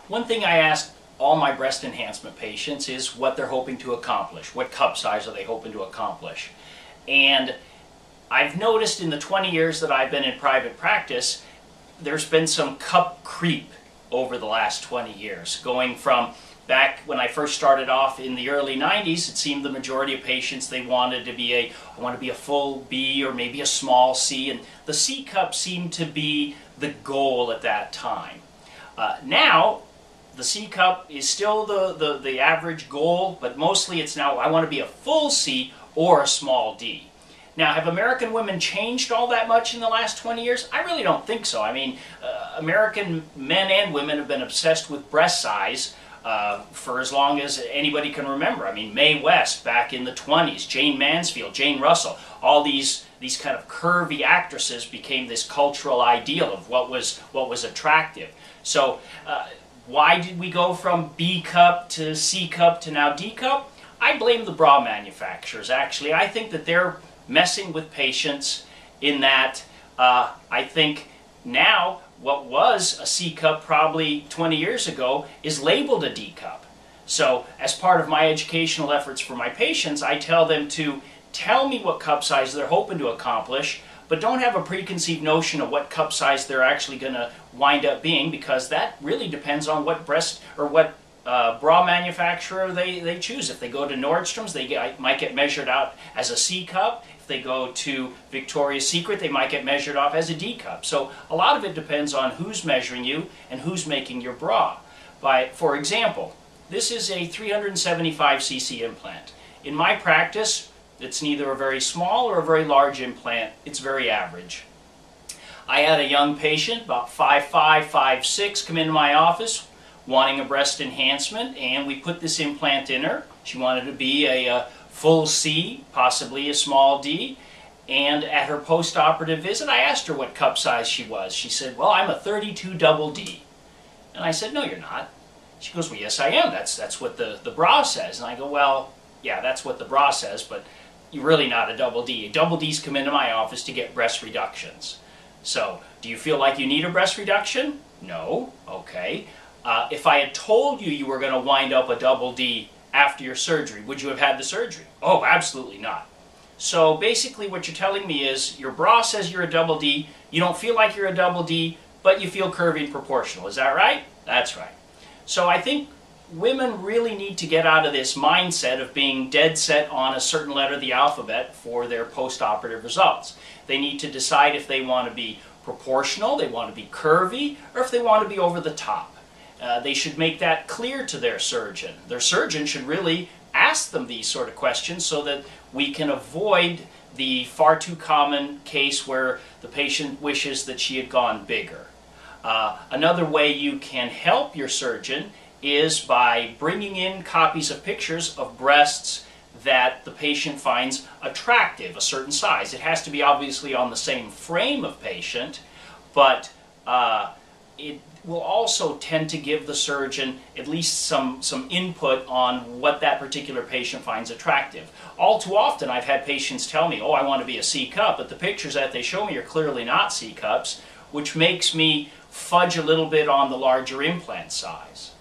One thing I ask all my breast enhancement patients is what they're hoping to accomplish. What cup size are they hoping to accomplish? And I've noticed in the 20 years that I've been in private practice, there's been some cup creep over the last 20 years. Going from back when I first started off in the early 90s, it seemed the majority of patients, they wanted to be I want to be a full B or maybe a small C, and the C cup seemed to be the goal at that time. Now, the C cup is still the average goal, but mostly it's now I want to be a full C or a small D. Now, have American women changed all that much in the last 20 years? I really don't think so. I mean, American men and women have been obsessed with breast size for as long as anybody can remember. I mean, Mae West back in the 20s, Jane Mansfield, Jane Russell, all these kind of curvy actresses became this cultural ideal of what was attractive. So why did we go from B cup to C cup to now D cup? I blame the bra manufacturers, actually. I think that they're messing with patients in that I think now what was a C cup probably 20 years ago is labeled a D cup. So as part of my educational efforts for my patients, I tell them to tell me what cup size they're hoping to accomplish, but don't have a preconceived notion of what cup size they're actually going to wind up being, because that really depends on what breast or what bra manufacturer they choose. If they go to Nordstrom's, they might get measured out as a C cup. If they go to Victoria's Secret, they might get measured off as a D cup. So a lot of it depends on who's measuring you and who's making your bra. For example, this is a 375 cc implant. In my practice, it's neither a very small or a very large implant. It's very average. I had a young patient, about 5'5", 5'6", come into my office wanting a breast enhancement, and we put this implant in her. She wanted to be a full C, possibly a small D, and at her post-operative visit I asked her what cup size she was. She said, well, I'm a 32 double D. And I said, no, you're not. She goes, well, yes, I am. That's what the bra says. And I go, well, yeah, that's what the bra says, but you're really not a double D. Double Ds come into my office to get breast reductions. So, do you feel like you need a breast reduction? No. Okay. If I had told you you were going to wind up a double D after your surgery, would you have had the surgery? Oh, absolutely not. So basically what you're telling me is your bra says you're a double D, you don't feel like you're a double D, but you feel curvy and proportional. Is that right? That's right. So I think women really need to get out of this mindset of being dead set on a certain letter of the alphabet for their post-operative results. They need to decide if they want to be proportional, they want to be curvy, or if they want to be over the top. They should make that clear to their surgeon. Their surgeon should really ask them these sort of questions so that we can avoid the far too common case where the patient wishes that she had gone bigger. Another way you can help your surgeon is by bringing in copies of pictures of breasts that the patient finds attractive, a certain size. It has to be obviously on the same frame of patient, but it will also tend to give the surgeon at least some input on what that particular patient finds attractive. All too often I've had patients tell me, oh, I want to be a C cup, but the pictures that they show me are clearly not C cups, which makes me fudge a little bit on the larger implant size.